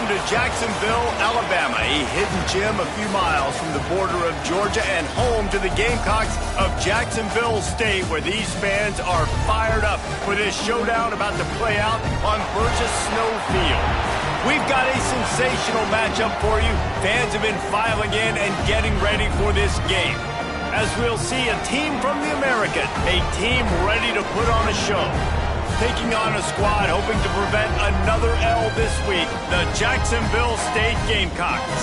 Welcome to Jacksonville, Alabama, a hidden gem a few miles from the border of Georgia and home to the Gamecocks of Jacksonville State, where these fans are fired up for this showdown about to play out on Burgess Snow Field. We've got a sensational matchup for you. Fans have been filing in and getting ready for this game, as we'll see a team from the American, a team ready to put on a show. Taking on a squad hoping to prevent another L this week, the Jacksonville State Gamecocks.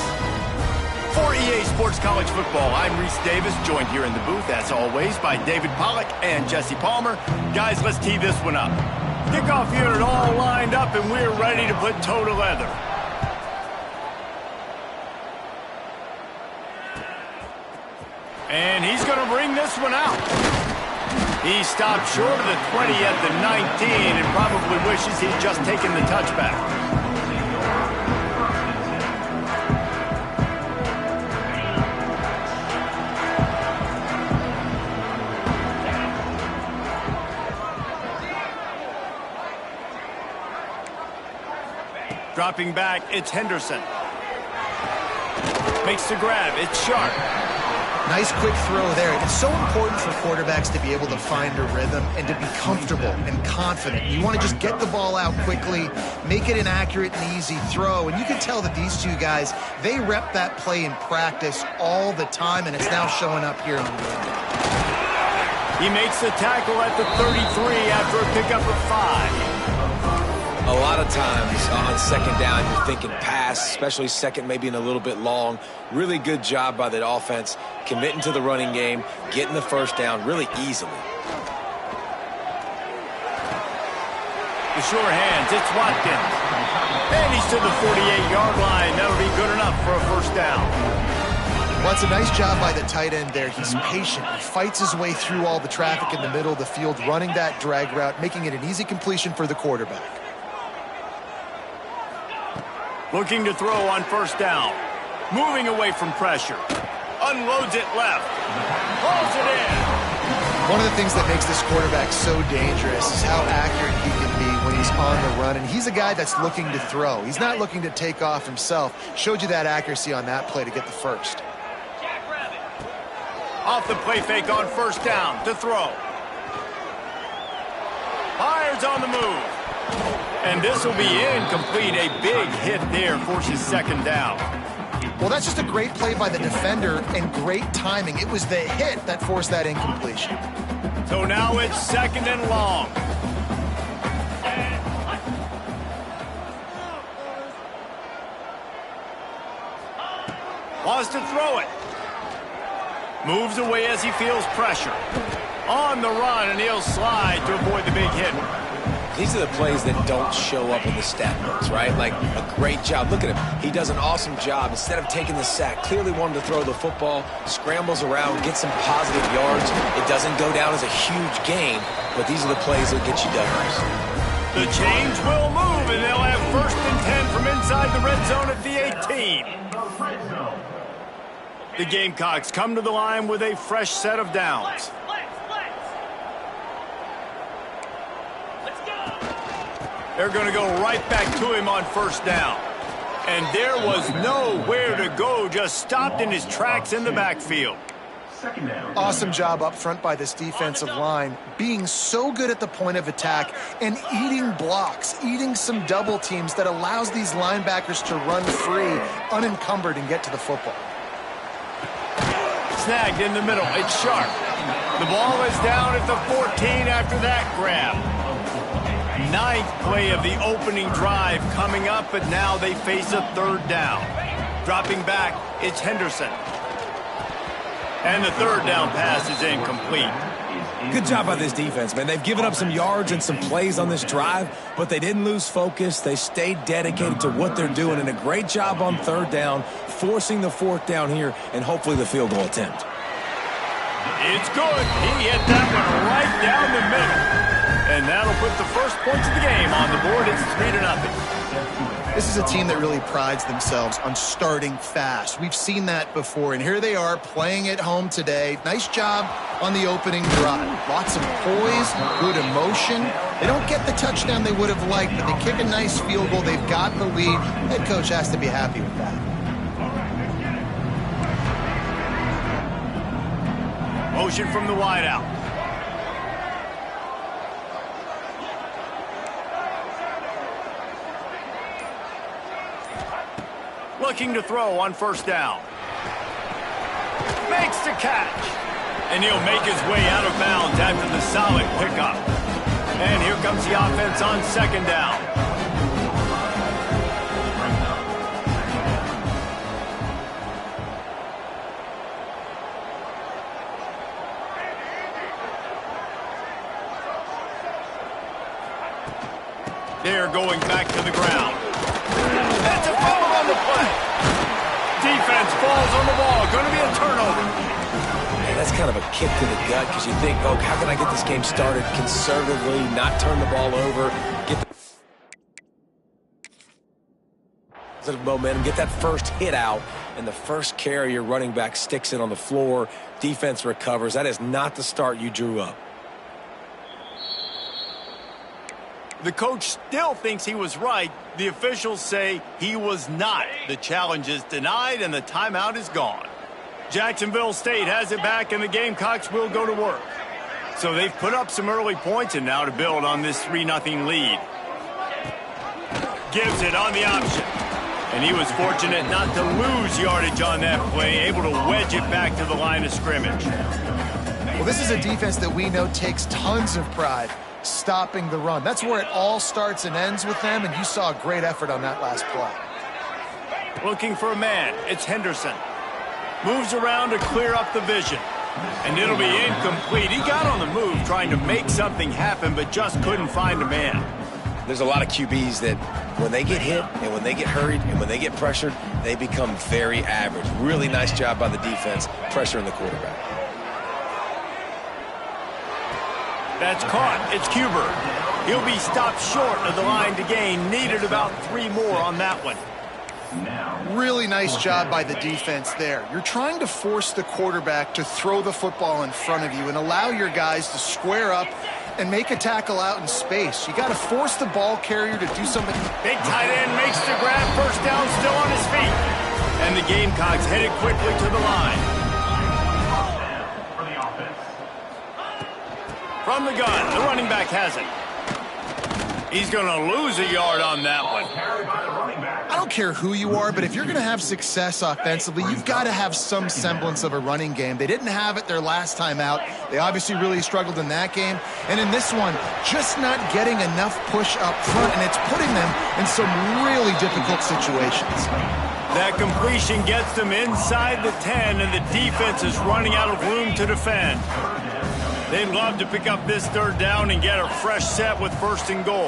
For EA Sports College Football, I'm Reese Davis, joined here in the booth, as always, by David Pollack and Jesse Palmer. Guys, let's tee this one up. Kickoff unit all lined up, and we're ready to put toe to leather. And he's going to bring this one out. He stopped short of the 20 at the 19 and probably wishes he'd just taken the touchback. Dropping back, it's Henderson. Makes the grab, it's Sharp. Nice quick throw there. It's so important for quarterbacks to be able to find a rhythm and to be comfortable and confident. You want to just get the ball out quickly, make it an accurate and easy throw. And you can tell that these two guys, they rep that play in practice all the time, and it's now showing up here in the game. He makes the tackle at the 33 after a pickup of 5. A lot of times on second down, you're thinking pass, especially second, maybe in a little bit long. Really good job by the offense, committing to the running game, getting the first down really easily. The sure hands, it's Watkins. And he's to the 48-yard line. That'll be good enough for a first down. Well, it's a nice job by the tight end there. He's patient. He fights his way through all the traffic in the middle of the field, running that drag route, making it an easy completion for the quarterback. Looking to throw on first down. Moving away from pressure. Unloads it left. Hauls it in. One of the things that makes this quarterback so dangerous is how accurate he can be when he's on the run. And he's a guy that's looking to throw. He's not looking to take off himself. Showed you that accuracy on that play to get the first. Off the play fake on first down to throw. Fires on the move. And this will be incomplete. A big hit there forces second down. Well, that's just a great play by the defender and great timing. It was the hit that forced that incompletion. So now it's second and long. Wants to throw it. Moves away as he feels pressure. On the run, and he'll slide to avoid the big hit. These are the plays that don't show up in the stat books, right? Like a great job. Look at him. He does an awesome job. Instead of taking the sack, clearly wanted to throw the football, scrambles around, gets some positive yards. It doesn't go down as a huge gain, but these are the plays that get you W's. The chains will move, and they'll have first and 10 from inside the red zone at the 18. The Gamecocks come to the line with a fresh set of downs. They're going to go right back to him on first down. And there was nowhere to go, just stopped in his tracks in the backfield. Awesome job up front by this defensive line, being so good at the point of attack and eating blocks, eating some double teams that allows these linebackers to run free, unencumbered, and get to the football. Snagged in the middle. It's Sharp. The ball is down at the 14 after that grab. Ninth play of the opening drive coming up, but now they face a third down. Dropping back, it's Henderson. And the third down pass is incomplete. Good job by this defense, man. They've given up some yards and some plays on this drive, but they didn't lose focus. They stayed dedicated to what they're doing, and a great job on third down, forcing the fourth down here, and hopefully the field goal attempt. It's good. He hit that one right down the middle. And that'll put the first points of the game on the board. It's 3-0. This is a team that really prides themselves on starting fast. We've seen that before, and here they are playing at home today. Nice job on the opening drive. Lots of poise, good emotion, They don't get the touchdown they would have liked, but they kick a nice field goal. They've got the lead. Head coach has to be happy with that. Motion from the wideout. Looking to throw on first down. Makes the catch. And he'll make his way out of bounds after the solid pickup. And here comes the offense on second down. They're going back to the ground. That's a fumble on the play. Defense falls on the ball. Going to be a turnover. Man, that's kind of a kick to the gut because you think, oh, how can I get this game started conservatively, not turn the ball over, get the momentum, get that first hit out, and the first carry your running back sticks it on the floor. Defense recovers. That is not the start you drew up. The coach still thinks he was right. The officials say he was not. The challenge is denied and the timeout is gone. Jacksonville State has it back and the Gamecocks will go to work. So they've put up some early points and now to build on this 3-0 lead. Gives it on the option. And he was fortunate not to lose yardage on that play, able to wedge it back to the line of scrimmage. Well, this is a defense that we know takes tons of pride stopping the run. That's where it all starts and ends with them, and you saw a great effort on that last play. Looking for a man. It's Henderson. Moves around to clear up the vision. And it'll be incomplete. He got on the move trying to make something happen, but just couldn't find a man. There's a lot of QBs that when they get hit and when they get hurried and when they get pressured, they become very average. Really nice job by the defense, pressuring the quarterback. That's caught. It's Cuber. He'll be stopped short of the line to gain. Needed about 3 more on that one. Really nice job by the defense there. You're trying to force the quarterback to throw the football in front of you and allow your guys to square up and make a tackle out in space. You got to force the ball carrier to do something. Big tight end makes the grab. First down, still on his feet. And the Gamecocks headed quickly to the line. From the gun, the running back has it. He's going to lose a yard on that one. I don't care who you are, but if you're going to have success offensively, you've got to have some semblance of a running game. They didn't have it their last time out. They obviously really struggled in that game. And in this one, just not getting enough push up front, and it's putting them in some really difficult situations. That completion gets them inside the 10, and the defense is running out of room to defend. They'd love to pick up this third down and get a fresh set with first and goal.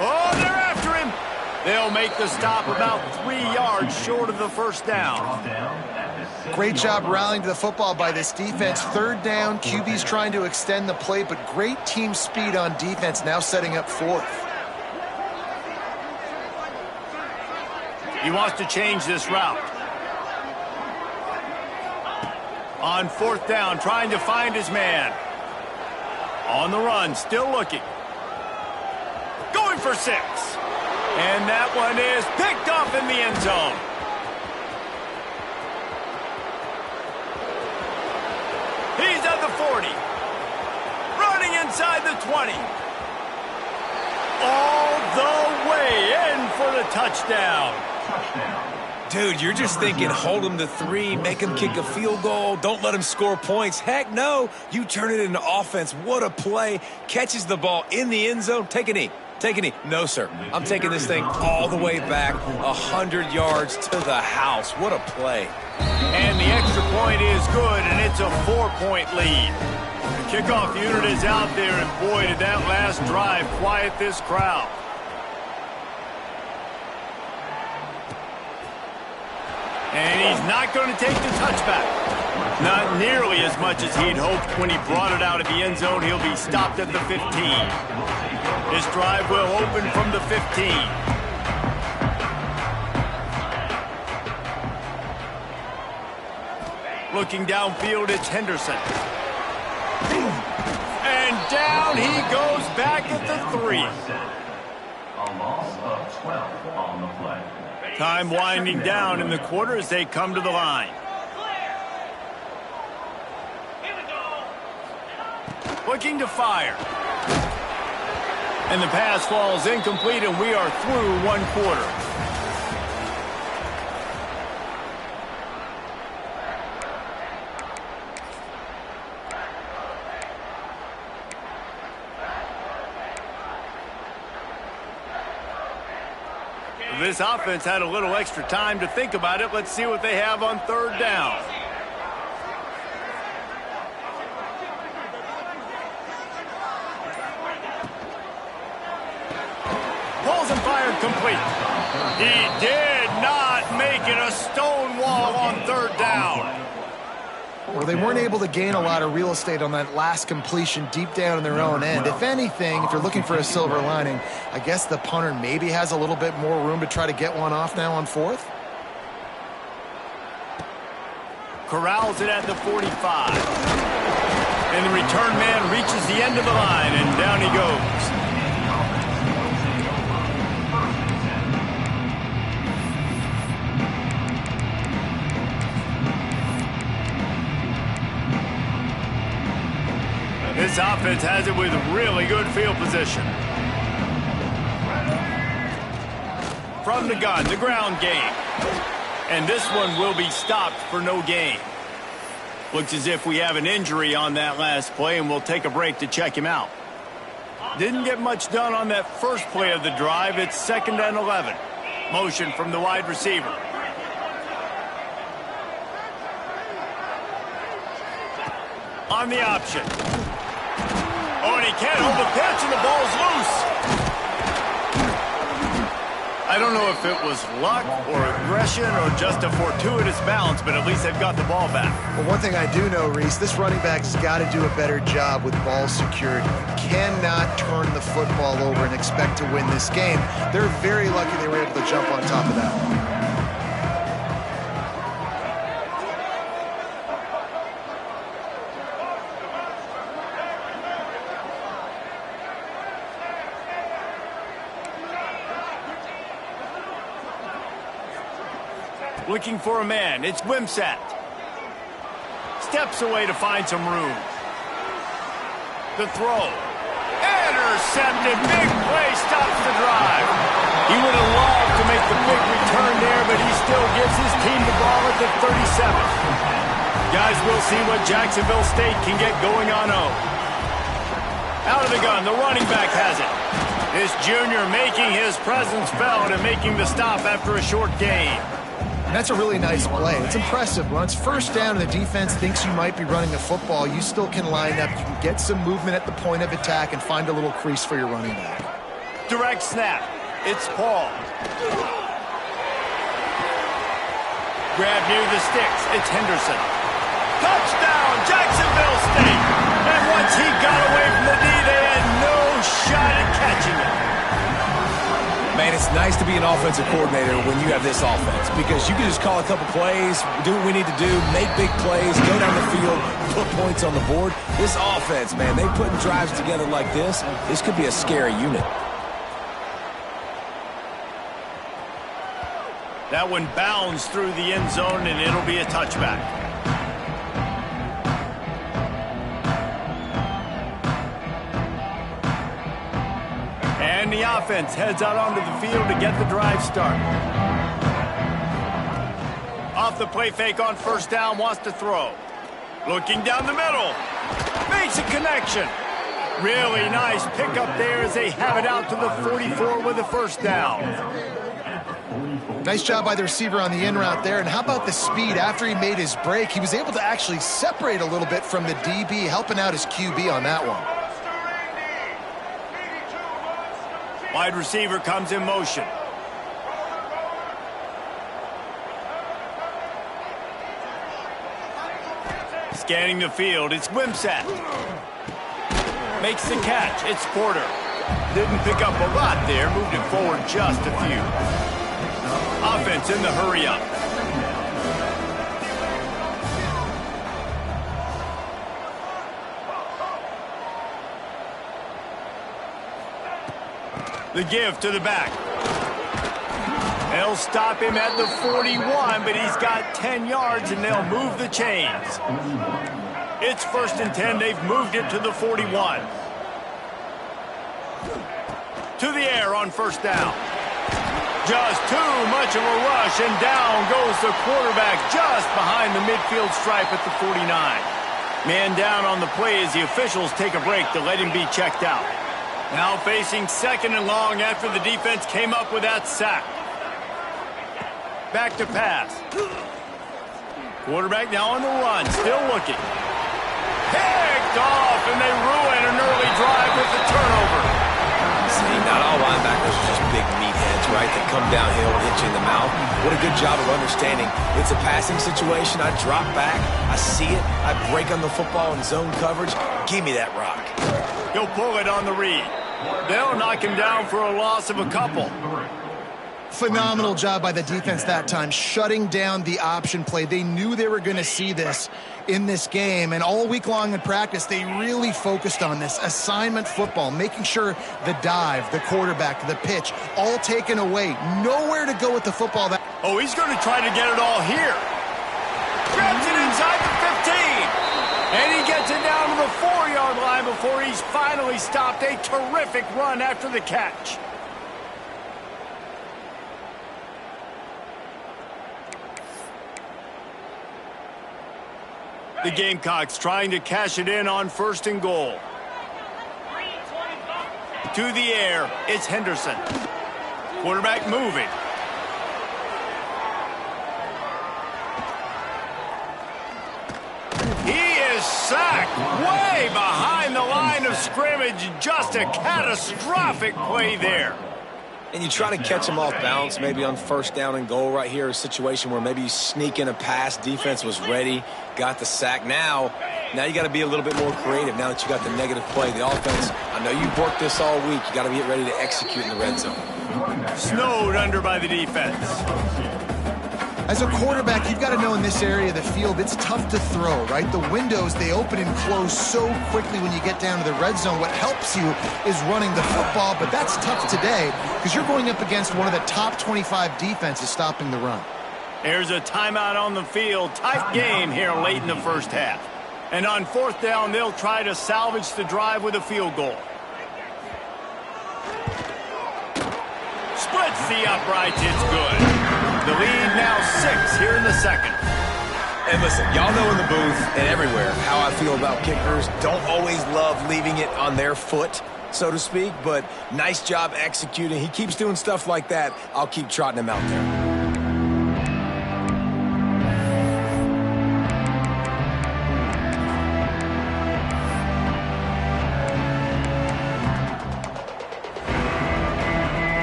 Oh, they're after him. They'll make the stop about 3 yards short of the first down. Great job rallying to the football by this defense. Third down, QB's trying to extend the play, but great team speed on defense now setting up fourth. He wants to change this route. On fourth down, trying to find his man. On the run, still looking. Going for 6. And that one is picked off in the end zone. He's at the 40. Running inside the 20. All the way in for the touchdown. Dude, you're just thinking, hold them to 3, make them kick a field goal, don't let them score points. Heck no, you turn it into offense. What a play. Catches the ball in the end zone. Take a knee. Take a knee. No, sir. I'm taking this thing all the way back 100 yards to the house. What a play. And the extra point is good, and it's a 4-point lead. The kickoff unit is out there, and boy, did that last drive quiet this crowd. And he's not going to take the touchback. Not nearly as much as he'd hoped when he brought it out of the end zone. He'll be stopped at the 15. This drive will open from the 15. Looking downfield, it's Henderson. And down he goes back at the 3. A loss of 12 on the play. Time winding down in the quarter as they come to the line. Looking to fire. And the pass falls incomplete, and we are through 1 quarter. This offense had a little extra time to think about it. Let's see what they have on 3rd down. Pulls and fired complete. He did not make it a stone wall on 3rd down. Well, they weren't able to gain a lot of real estate on that last completion deep down in their own end. If anything, if you're looking for a silver lining, I guess the punter maybe has a little bit more room to try to get one off now on 4th. Corrals it at the 45. And the return man reaches the end of the line, and down he goes. This offense has it with really good field position. From the gun, the ground game. And this one will be stopped for no gain. Looks as if we have an injury on that last play, and we'll take a break to check him out. Didn't get much done on that first play of the drive. It's 2nd and 11. Motion from the wide receiver. On the option. Oh, and he can't hold the pitch, and the ball's loose. I don't know if it was luck or aggression or just a fortuitous bounce, but at least they've got the ball back. Well, one thing I do know, Reese, this running back's got to do a better job with ball security. Cannot turn the football over and expect to win this game. They're very lucky they were able to jump on top of that one. Looking for a man. It's Wimsatt. Steps away to find some room. The throw. Intercepted. Big play stops the drive. He would have loved to make the big return there, but he still gives his team the ball at the 37. Guys, we'll see what Jacksonville State can get going on 0. Out of the gun. The running back has it. This junior making his presence felt and making the stop after a short gain. That's a really nice play. It's impressive. When it's 1st down and the defense thinks you might be running the football, you still can line up. You can get some movement at the point of attack and find a little crease for your running back. Direct snap. It's Paul. Grab near the sticks. It's Henderson. Touchdown, Jacksonville State. And once he got away from the D, they had no shot at catching it. Man, it's nice to be an offensive coordinator when you have this offense because you can just call a couple plays, do what we need to do, make big plays, go down the field, put points on the board. This offense, man, they putting drives together like this. This could be a scary unit. That one bounds through the end zone, and it'll be a touchback. And the offense heads out onto the field to get the drive started. Off the play fake on 1st down, wants to throw. Looking down the middle. Makes a connection. Really nice pickup there as they have it out to the 44 with a 1st down. Nice job by the receiver on the in route there. And how about the speed? After he made his break, he was able to actually separate a little bit from the DB, helping out his QB on that one. Wide receiver comes in motion. Scanning the field, it's Wimsatt. Makes the catch, it's Porter. Didn't pick up a lot there, moved it forward just a few. Offense in the hurry up. The give to the back. They'll stop him at the 41, but he's got 10 yards, and they'll move the chains. It's 1st and 10. They've moved it to the 41. To the air on 1st down. Just too much of a rush, and down goes the quarterback just behind the midfield stripe at the 49. Man down on the play as the officials take a break to let him be checked out. Now facing 2nd and long after the defense came up with that sack. Back to pass. Quarterback now on the run, still looking. Picked off, and they ruin an early drive with the turnover. See, not all linebackers are just big meatheads, right? They come downhill and hit you in the mouth. What a good job of understanding. It's a passing situation. I drop back. I see it. I break on the football in zone coverage. Give me that rock. He'll pull it on the read. They'll knock him down for a loss of a couple. Phenomenal job by the defense that time, shutting down the option play. They knew they were going to see this in this game, and all week long in practice, they really focused on this assignment football, making sure the dive, the quarterback, the pitch, all taken away. Nowhere to go with the football. Oh, he's going to try to get it all here. Grabs it inside the 15. And he gets it down to the 4-yard line before he's finally stopped. A terrific run after the catch. The Gamecocks trying to cash it in on 1st and goal. To the air, it's Henderson. Quarterback moving. He is sacked way behind the line of scrimmage. Just a catastrophic play there. And you try to catch him off balance, maybe on 1st down and goal right here, a situation where maybe you sneak in a pass, defense was ready, got the sack. Now you got to be a little bit more creative now that you got the negative play. The offense, I know you've worked this all week. You got to get ready to execute in the red zone. Snowed under by the defense. As a quarterback, you've got to know in this area of the field, it's tough to throw, right? The windows, they open and close so quickly when you get down to the red zone. What helps you is running the football, but that's tough today because you're going up against one of the top 25 defenses stopping the run. There's a timeout on the field. Tight game here late in the 1st half. And on 4th down, they'll try to salvage the drive with a field goal. Splits the uprights. It's good. The lead now 6 here in the 2nd. And listen, y'all know in the booth and everywhere how I feel about kickers. Don't always love leaving it on their foot, so to speak, but nice job executing. He keeps doing stuff like that. I'll keep trotting him out there.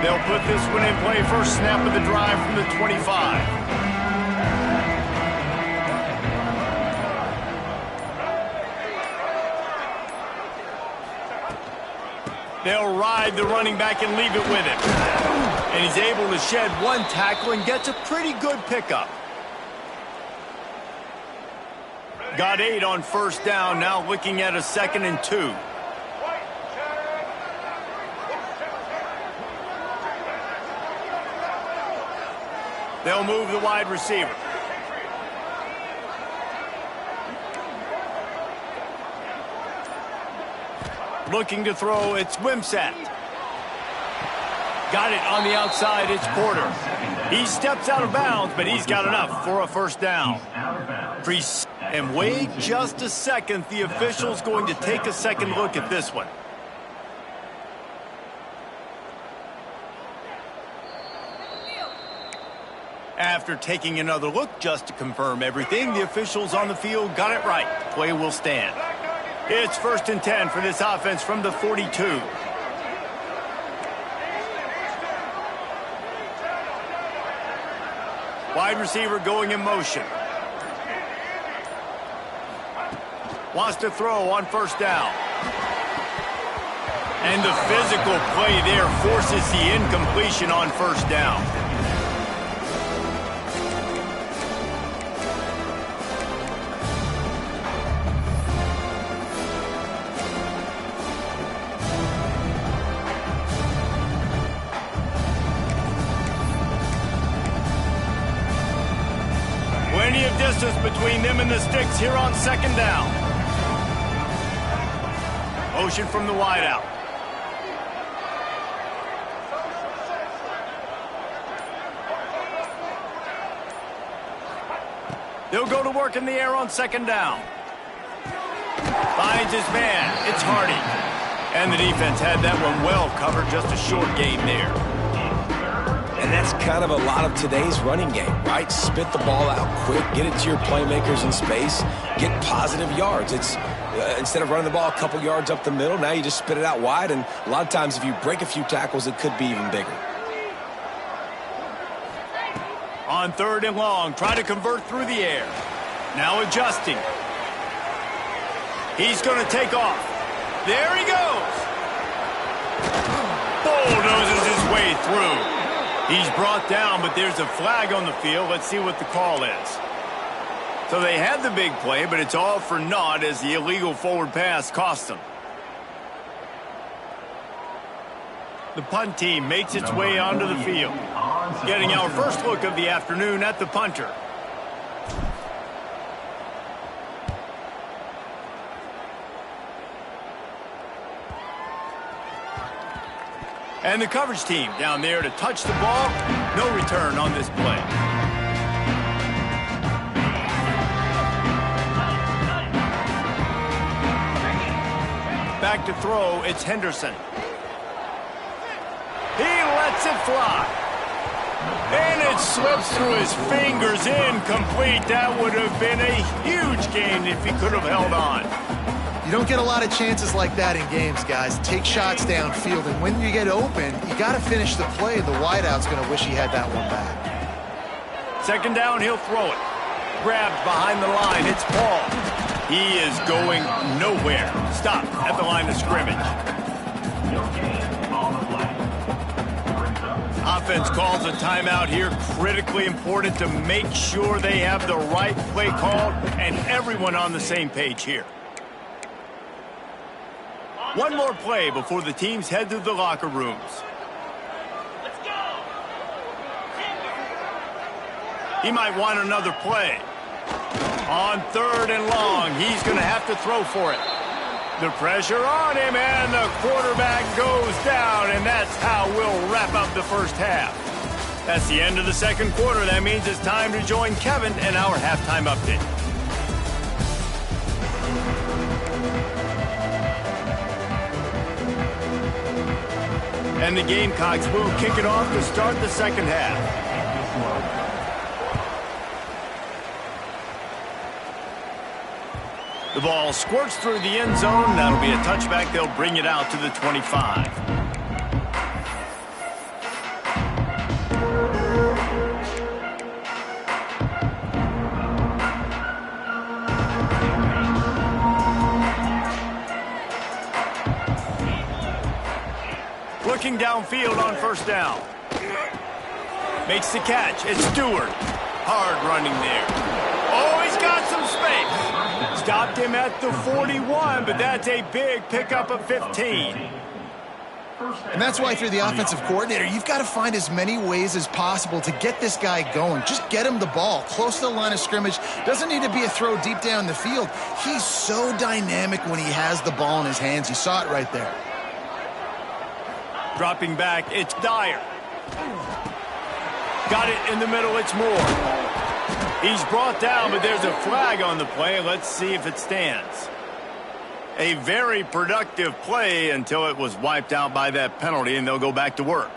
They'll put this one in play. First snap of the drive from the 25. They'll ride the running back and leave it with him. And he's able to shed one tackle and gets a pretty good pickup. Got 8 on 1st down, now looking at a 2nd and 2. They'll move the wide receiver. Looking to throw, it's Wimsatt. Got it on the outside, it's Porter. He steps out of bounds, but he's got enough for a 1st down. And wait just a second, the official's going to take a second look at this one. After taking another look just to confirm everything, the officials on the field got it right. Play will stand. It's 1st and 10 for this offense from the 42. Wide receiver going in motion. Wants to throw on 1st down. And the physical play there forces the incompletion on 1st down. between them and the sticks here on second down. Motion from the wideout. They'll go to work in the air on second down. Finds his man. It's Hardy. And the defense had that one well covered. Just a short gain there. And that's kind of a lot of today's running game, right? Spit the ball out quick, get it to your playmakers in space, get positive yards. It's instead of running the ball a couple yards up the middle, now you just spit it out wide, and a lot of times if you break a few tackles, it could be even bigger. On third and long, try to convert through the air. Now adjusting. He's going to take off. There he goes. Bulldozes his way through. He's brought down, but there's a flag on the field. Let's see what the call is. So they had the big play, but it's all for naught as the illegal forward pass cost them. The punt team makes its way onto the field. Getting our first look of the afternoon at the punter. And the coverage team down there to touch the ball. No return on this play. Back to throw, it's Henderson. He lets it fly. And it slips through his fingers, incomplete. That would have been a huge gain if he could have held on. You don't get a lot of chances like that in games, guys. Take shots downfield, and when you get open, you got to finish the play. The wideout's going to wish he had that one back. Second down, he'll throw it. Grabbed behind the line, it's Paul. He is going nowhere. Stop at the line of scrimmage. Offense calls a timeout here. Critically important to make sure they have the right play called and everyone on the same page here. One more play before the teams head to the locker rooms. Let's go. He might want another play. On third and long, he's going to have to throw for it. The pressure on him, and the quarterback goes down, and that's how we'll wrap up the first half. That's the end of the second quarter. That means it's time to join Kevin in our halftime update. And the Gamecocks will kick it off to start the second half. The ball squirts through the end zone. That'll be a touchback. They'll bring it out to the 25. Looking downfield on first down. Makes the catch. It's Stewart. Hard running there. Oh, he's got some space. Stopped him at the 41, but that's a big pickup of 15. And that's why if you're the offensive coordinator, you've got to find as many ways as possible to get this guy going. Just get him the ball close to the line of scrimmage. Doesn't need to be a throw deep down the field. He's so dynamic when he has the ball in his hands. You saw it right there. Dropping back, it's Dyer. Got it in the middle, it's Moore. He's brought down, but there's a flag on the play. Let's see if it stands. A very productive play until it was wiped out by that penalty, and they'll go back to work.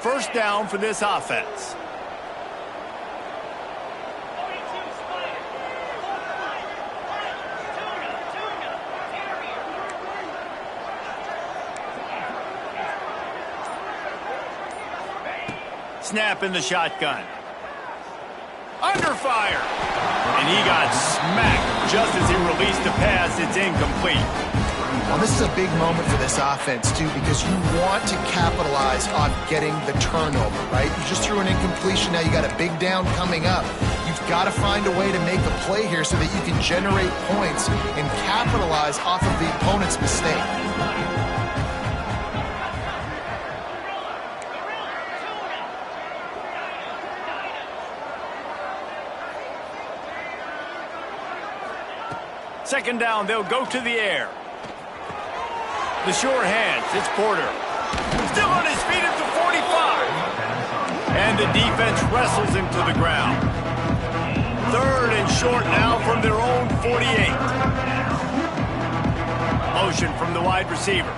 First down for this offense. Snap in the shotgun. Under fire. And he got smacked just as he released the pass. It's incomplete. Well, this is a big moment for this offense, too, because you want to capitalize on getting the turnover, right? You just threw an incompletion. Now you got a big down coming up. You've got to find a way to make a play here so that you can generate points and capitalize off of the opponent's mistake. Second down, they'll go to the air. The sure hands, it's Porter. Still on his feet at the 45. And the defense wrestles him to the ground. Third and short now from their own 48. Motion from the wide receiver.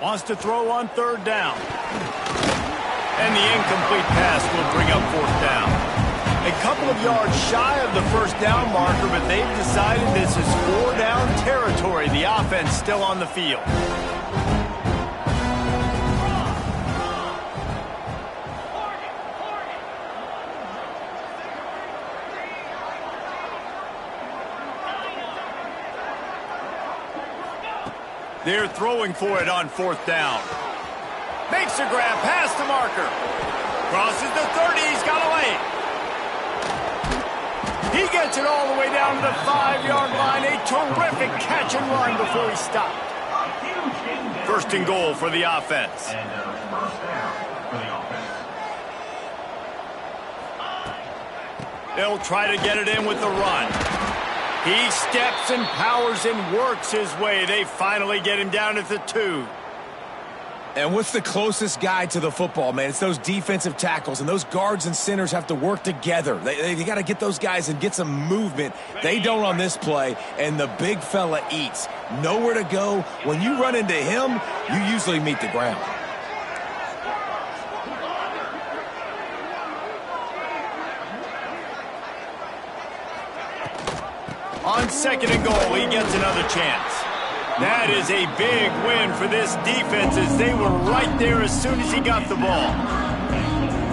Wants to throw on third down. And the incomplete pass will bring up fourth down. A couple of yards shy of the first down marker, but they've decided this is four-down territory. The offense still on the field. They're throwing for it on fourth down. Makes a grab past the marker. Crosses the 30. He's got away. He gets it all the way down to the 5-yard line. A terrific catch and run before he stopped. First and goal for the offense. And first down for the offense. They'll try to get it in with the run. He steps and powers and works his way. They finally get him down at the 2. And what's the closest guy to the football, man? It's those defensive tackles, and those guards and centers have to work together. They got to get those guys and get some movement. They don't on this play, and the big fella eats. Nowhere to go. When you run into him, you usually meet the ground. On second and goal, he gets another chance. That is a big win for this defense as they were right there as soon as he got the ball.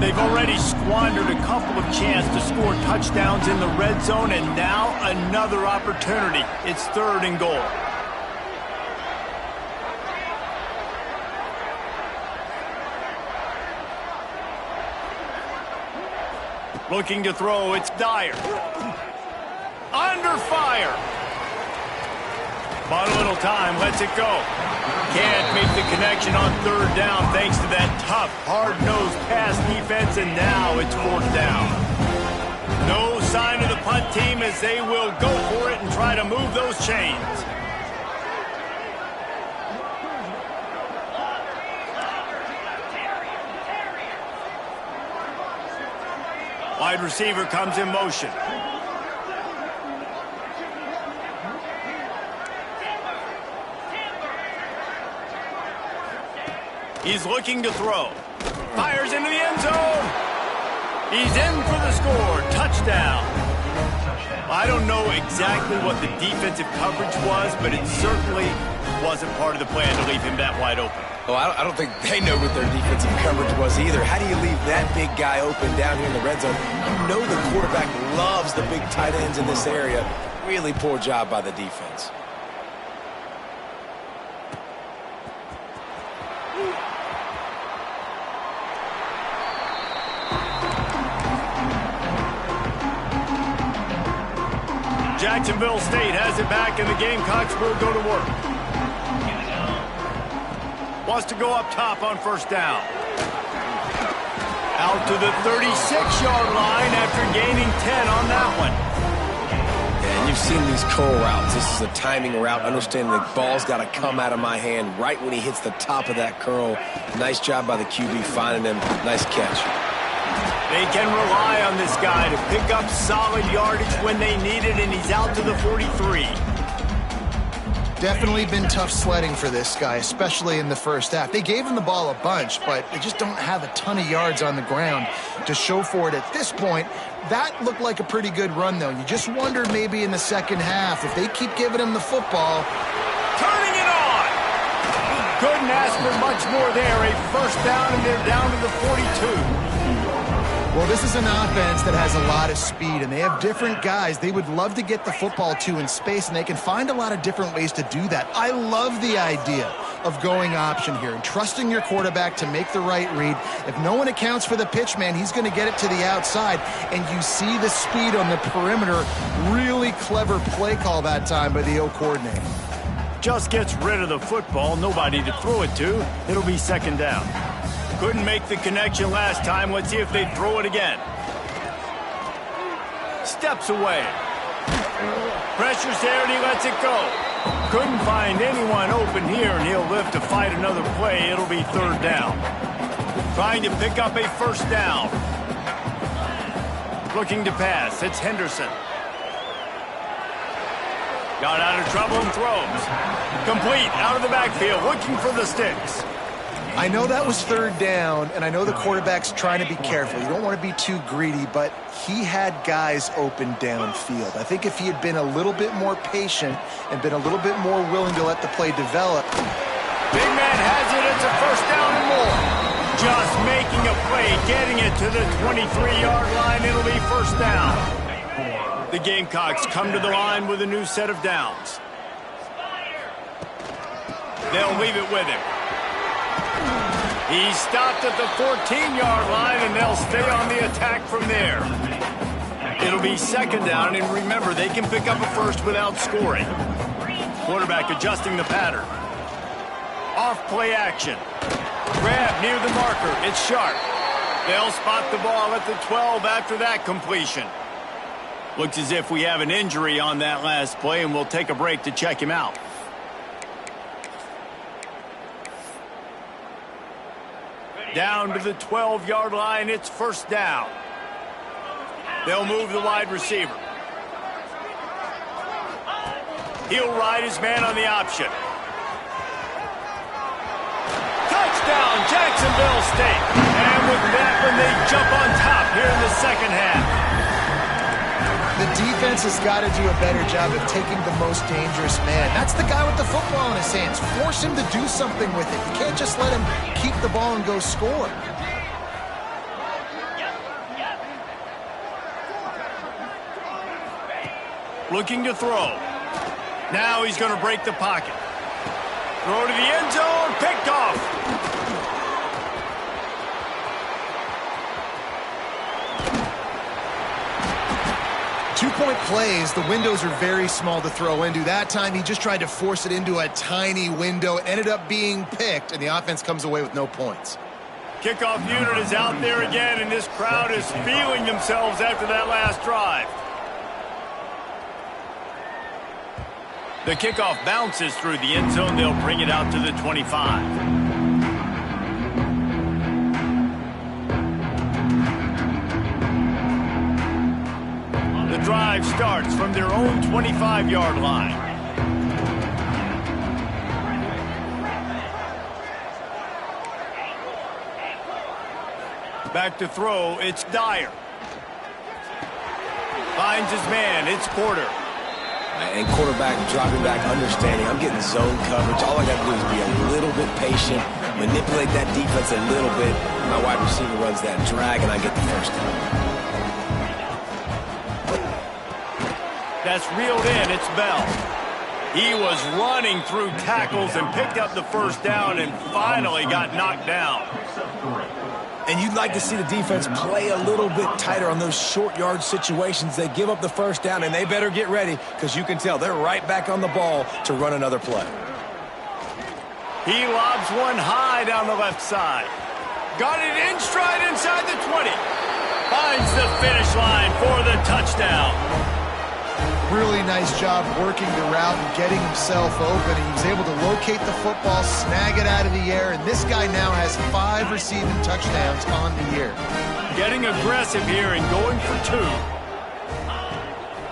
They've already squandered a couple of chances to score touchdowns in the red zone, and now another opportunity. It's third and goal. Looking to throw, it's Dyer. Under fire. Bought a little time, lets it go. Can't make the connection on third down thanks to that tough, hard-nosed pass defense, and now it's fourth down. No sign of the punt team as they will go for it and try to move those chains. Wide receiver comes in motion. He's looking to throw. Fires into the end zone. He's in for the score. Touchdown. I don't know exactly what the defensive coverage was, but it certainly wasn't part of the plan to leave him that wide open. Oh, I don't think they know what their defensive coverage was either. How do you leave that big guy open down here in the red zone? You know the quarterback loves the big tight ends in this area. Really poor job by the defense. Jacksonville State has it back, and the Gamecocks will go to work. Wants to go up top on first down. Out to the 36-yard line after gaining 10 on that one. And you've seen these curl routes. This is a timing route. Understanding the ball's got to come out of my hand right when he hits the top of that curl. Nice job by the QB finding him. Nice catch. They can rely on this guy to pick up solid yardage when they need it, and he's out to the 43. Definitely been tough sledding for this guy, especially in the first half. They gave him the ball a bunch, but they just don't have a ton of yards on the ground to show for it at this point. That looked like a pretty good run, though. You just wondered maybe in the second half if they keep giving him the football. Turning it on! Couldn't ask for much more there. A first down, and they're down to the 42. Well, this is an offense that has a lot of speed, and they have different guys they would love to get the football to in space, and they can find a lot of different ways to do that. I love the idea of going option here and trusting your quarterback to make the right read. If no one accounts for the pitch, man, he's going to get it to the outside, and you see the speed on the perimeter. Really clever play call that time by the O coordinator. Just gets rid of the football, nobody to throw it to. It'll be second down. Couldn't make the connection last time. Let's see if they throw it again. Steps away. Pressure's there and he lets it go. Couldn't find anyone open here, and he'll live to fight another play. It'll be third down. Trying to pick up a first down. Looking to pass. It's Henderson. Got out of trouble and throws. Complete out of the backfield, looking for the sticks. I know that was third down, and I know the quarterback's trying to be careful. You don't want to be too greedy, but he had guys open downfield. I think if he had been a little bit more patient and been a little bit more willing to let the play develop. Big man has it. It's a first down and more. Just making a play, getting it to the 23-yard line. It'll be first down. The Gamecocks come to the line with a new set of downs. They'll leave it with him. He stopped at the 14-yard line, and they'll stay on the attack from there. It'll be second down, and remember, they can pick up a first without scoring. Quarterback adjusting the pattern. Off play action. Grab near the marker. It's sharp. They'll spot the ball at the 12 after that completion. Looks as if we have an injury on that last play, and we'll take a break to check him out. Down to the 12-yard line, it's first down. They'll move the wide receiver. He'll ride his man on the option. Touchdown, Jacksonville State. And with that one, they jump on top here in the second half. The defense has got to do a better job of taking the most dangerous man. That's the guy with the football in his hands. Force him to do something with it. You can't just let him keep the ball and go score. Looking to throw. Now he's going to break the pocket. Throw to the end zone. Picked off. Two-point plays, the windows are very small to throw into. That time, he just tried to force it into a tiny window. It ended up being picked, and the offense comes away with no points. Kickoff unit is out there again, and this crowd is feeling themselves after that last drive. The kickoff bounces through the end zone. They'll bring it out to the 25. The drive starts from their own 25-yard line. Back to throw, it's Dyer. Finds his man, it's Porter. And quarterback dropping back, understanding I'm getting zone coverage. All I got to do is be a little bit patient, manipulate that defense a little bit. My wide receiver runs that drag, and I get the first down. That's reeled in, it's Bell. He was running through tackles and picked up the first down and finally got knocked down. And you'd like to see the defense play a little bit tighter on those short yard situations. They give up the first down, and they better get ready because you can tell they're right back on the ball to run another play. He lobs one high down the left side. Got it in stride inside the 20. Finds the finish line for the touchdown. Really nice job working the route and getting himself open. He was able to locate the football, snag it out of the air, and this guy now has 5 receiving touchdowns on the year. Getting aggressive here and going for 2.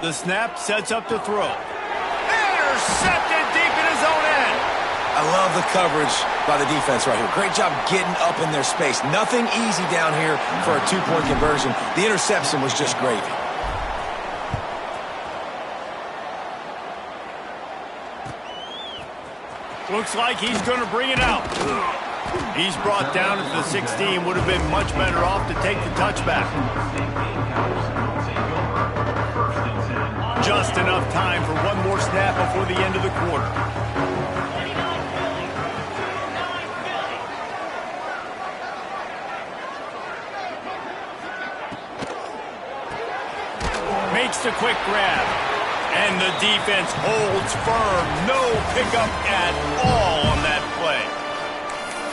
The snap sets up the throw. Intercepted deep in his own end. I love the coverage by the defense right here. Great job getting up in their space. Nothing easy down here for a 2-point conversion. The interception was just gravy. Looks like he's going to bring it out. He's brought down at the 16. Would have been much better off to take the touchback. Just enough time for one more snap before the end of the quarter. Makes the quick grab. And the defense holds firm. No pickup at all on that play.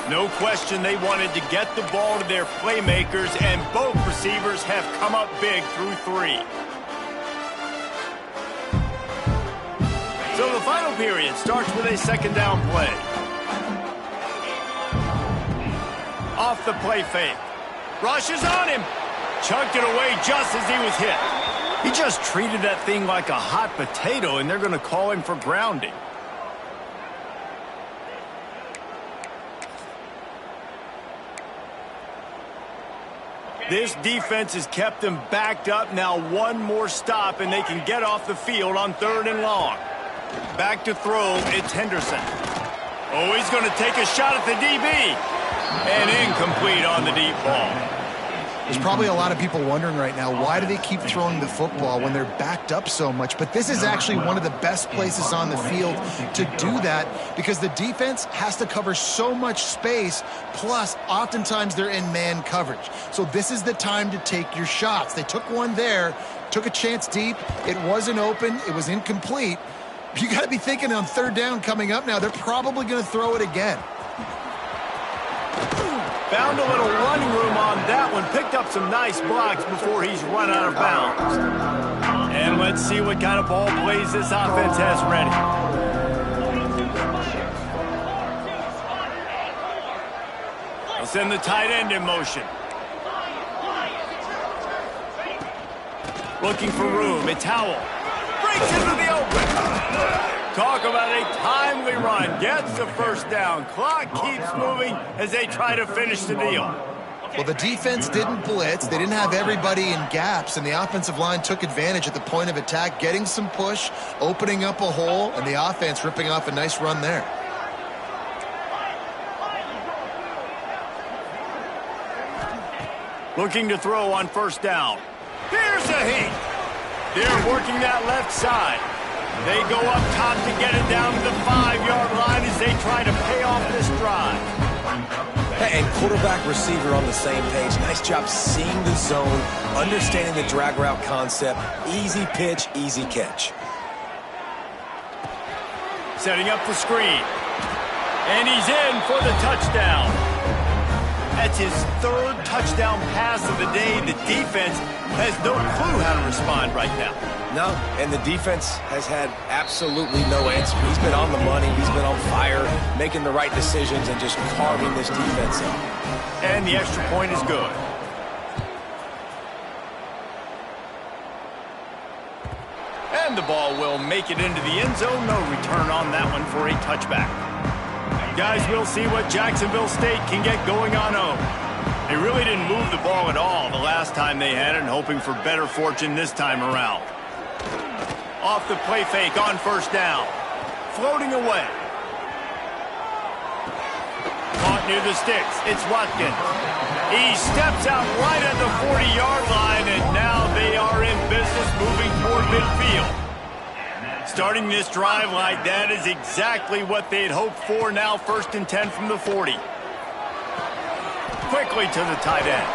No question they wanted to get the ball to their playmakers, and both receivers have come up big through 3. So the final period starts with a second down play. Off the play fake. Rushes on him. Chucked it away just as he was hit. He just treated that thing like a hot potato, and they're going to call him for grounding. This defense has kept them backed up. Now one more stop, and they can get off the field on 3rd and long. Back to throw, it's Henderson. Oh, he's going to take a shot at the DB. And incomplete on the deep ball. There's probably a lot of people wondering right now, why do they keep throwing the football when they're backed up so much? But this is actually one of the best places on the field to do that, because the defense has to cover so much space, plus oftentimes they're in man coverage. So this is the time to take your shots. They took one there, took a chance deep. It wasn't open. It was incomplete. You got to be thinking on 3rd down coming up now, they're probably going to throw it again. Found a little running room on that one. Picked up some nice blocks before he's run out of bounds. And let's see what kind of ball plays this offense has ready. They'll send the tight end in motion. Looking for room. It's Howell. Breaks into the open. Talk about a timely run. Gets the first down. Clock keeps moving as they try to finish the deal. Well, the defense didn't blitz. They didn't have everybody in gaps, and the offensive line took advantage at the point of attack, getting some push, opening up a hole, and the offense ripping off a nice run there. Looking to throw on 1st down. Here's a heat. They're working that left side. They go up top to get it down to the 5-yard line as they try to pay off this drive. And quarterback receiver on the same page. Nice job seeing the zone, understanding the drag route concept. Easy pitch, easy catch. Setting up the screen. And he's in for the touchdown. That's his 3rd touchdown pass of the day. The defense has no clue how to respond right now. No, and the defense has had absolutely no answer. He's been on the money. He's been on fire, making the right decisions and just carving this defense up. And the extra point is good. And the ball will make it into the end zone. No return on that one for a touchback. Guys, we'll see what Jacksonville State can get going on home. They really didn't move the ball at all the last time they had it, and hoping for better fortune this time around. Off the play fake on 1st down. Floating away. Caught near the sticks. It's Watkins. He steps out right at the 40-yard line, and now they are in business moving toward midfield. Starting this drive like that is exactly what they'd hoped for. Now 1st and 10 from the 40. Quickly to the tight end.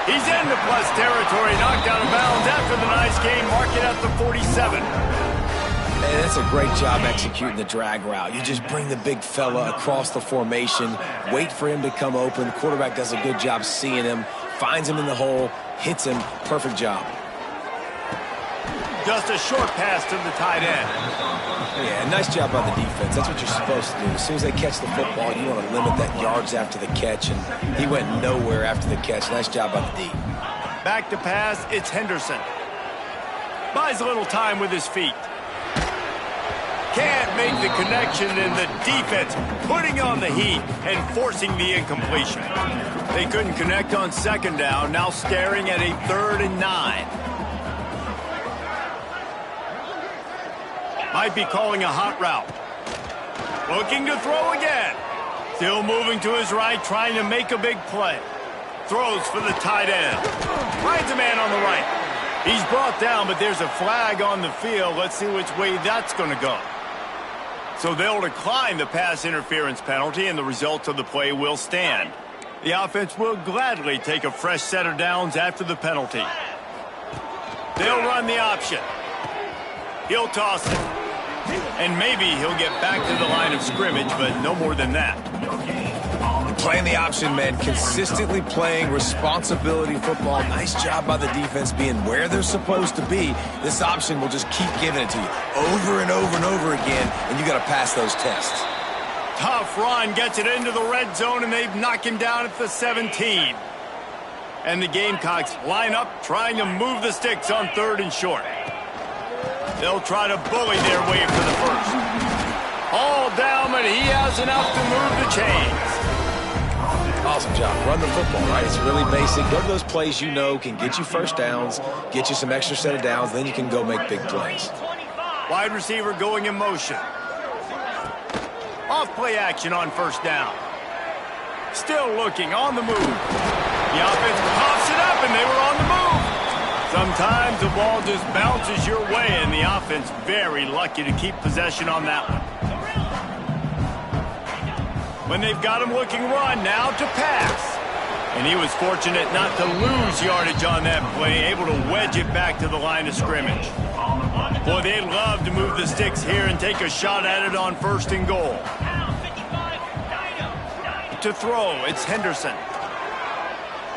He's into plus territory, knocked out of bounds after the nice game. Mark it at the 47. And that's a great job executing the drag route. You just bring the big fella across the formation, wait for him to come open. The quarterback does a good job seeing him, finds him in the hole, hits him. Perfect job. Just a short pass to the tight end. Yeah, nice job by the defense. That's what you're supposed to do. As soon as they catch the football, you want to limit that yards after the catch, and he went nowhere after the catch. Nice job by the D. Back to pass, it's Henderson. Buys a little time with his feet. Can't make the connection, and the defense putting on the heat and forcing the incompletion. They couldn't connect on 2nd down, now staring at a 3rd and 9. Might be calling a hot route. Looking to throw again. Still moving to his right, trying to make a big play. Throws for the tight end. Finds a man on the right. He's brought down, but there's a flag on the field. Let's see which way that's going to go. So they'll decline the pass interference penalty, and the results of the play will stand. The offense will gladly take a fresh set of downs after the penalty. They'll run the option. He'll toss it. And maybe he'll get back to the line of scrimmage, but no more than that. Playing the option, man. Consistently playing responsibility football. Nice job by the defense being where they're supposed to be. This option will just keep giving it to you over and over and over again, and you got to pass those tests. Tough run, gets it into the red zone, and they've knocked him down at the 17. And the Gamecocks line up, trying to move the sticks on 3rd and short. They'll try to bully their way for the first. All down, but he has enough to move the chains. Awesome job. Run the football, right? It's really basic. Go to those plays you know can get you first downs, get you some extra set of downs, then you can go make big plays. Wide receiver going in motion. Off play action on 1st down. Still looking on the move. The offense pops it up, and they were on the move. Sometimes the ball just bounces your way, and the offense very lucky to keep possession on that one. When they've got him looking run, now to pass. And he was fortunate not to lose yardage on that play, able to wedge it back to the line of scrimmage. Boy, they'd love to move the sticks here and take a shot at it on 1st and goal. To throw, it's Henderson.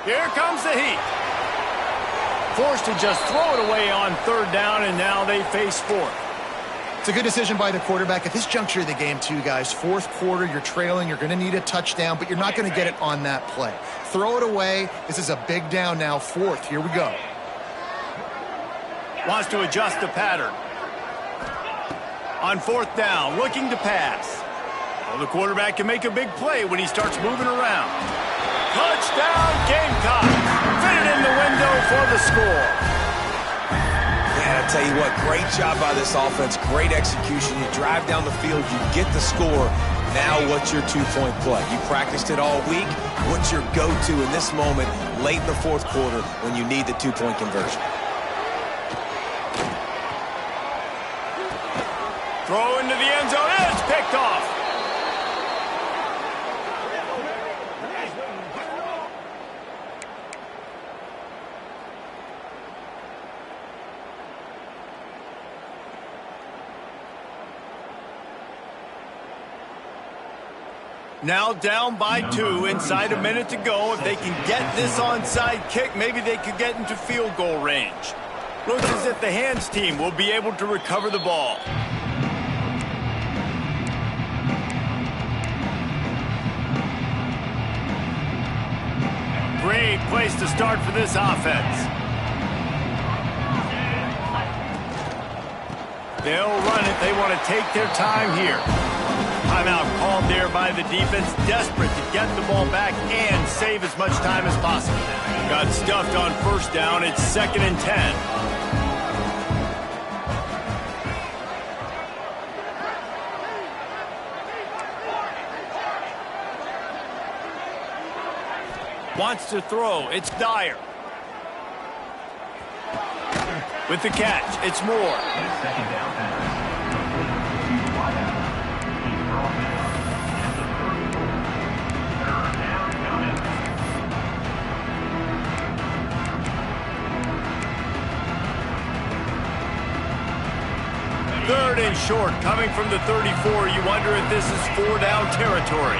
Here comes the heat. Forced to just throw it away on 3rd down, and now they face 4th. It's a good decision by the quarterback. At this juncture of the game, too, guys, 4th quarter, you're trailing, you're going to need a touchdown, but you're not going to get it on that play. Throw it away. This is a big down now, 4th. Here we go. Wants to adjust the pattern. On 4th down, looking to pass. Well, the quarterback can make a big play when he starts moving around. Touchdown, Gamecock! Fit it in the window for the score. Man, I tell you what, great job by this offense. Great execution. You drive down the field, you get the score. Now what's your 2-point play? You practiced it all week. What's your go-to in this moment late in the 4th quarter when you need the 2-point conversion? Throw into the end zone. It's picked off. Now down by 2, inside a minute to go. If they can get this onside kick, maybe they could get into field goal range. Looks as if the hands team will be able to recover the ball. Great place to start for this offense. They'll run it. They want to take their time here. Timeout called there by the defense, desperate to get the ball back and save as much time as possible. Got stuffed on 1st down. It's 2nd and 10. Wants to throw. It's Dyer. With the catch, it's Moore. 2nd down. 3rd and short, coming from the 34. You wonder if this is 4-down territory.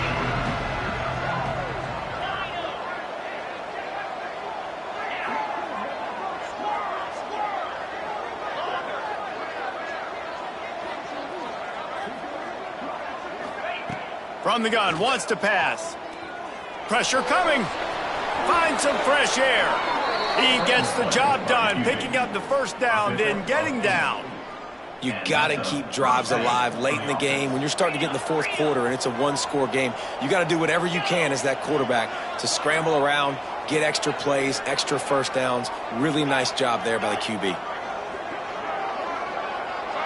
From the gun, wants to pass. Pressure coming. Finds some fresh air. He gets the job done, picking up the 1st down, then getting down. You got to keep drives alive late in the game. When you're starting to get in the 4th quarter and it's a 1-score game, you got to do whatever you can as that quarterback to scramble around, get extra plays, extra 1st downs. Really nice job there by the QB.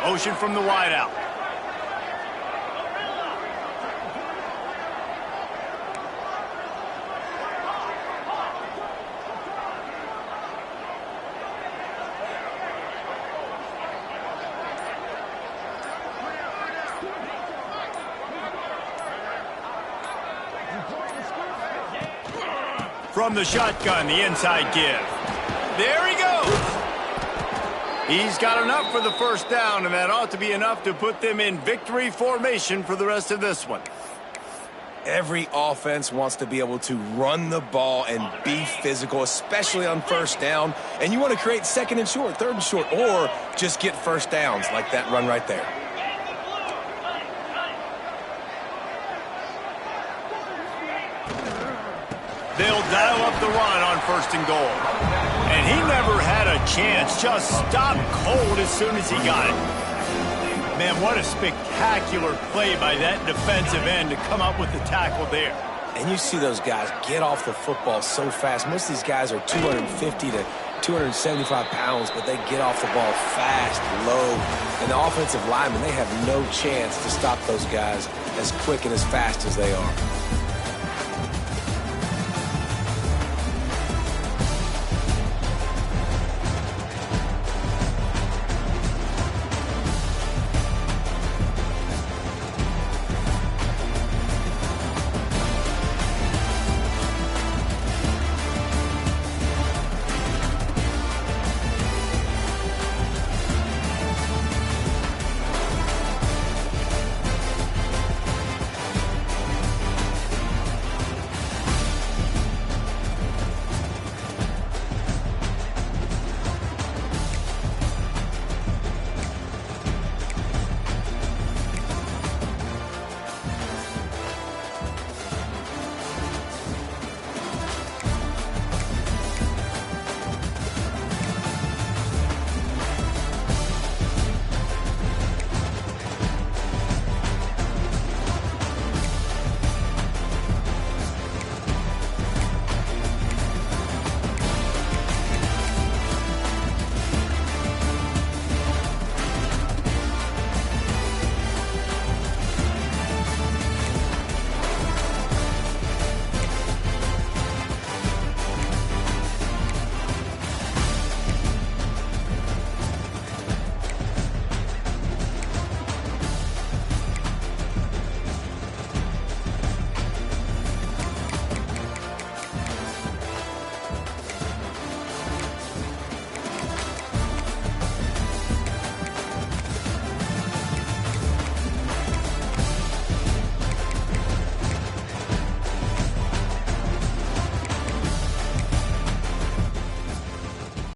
Motion from the wideout. From the shotgun, the inside give. There he goes. He's got enough for the 1st down, and that ought to be enough to put them in victory formation for the rest of this one. Every offense wants to be able to run the ball and be physical, especially on first down. And you want to create second and short, third and short, or just get first downs like that run right there. They'll dial up the run on 1st and goal. And he never had a chance, just stopped cold as soon as he got it. Man, what a spectacular play by that defensive end to come up with the tackle there. And you see those guys get off the football so fast. Most of these guys are 250 to 275 pounds, but they get off the ball fast, low. And the offensive linemen, they have no chance to stop those guys as quick and as fast as they are.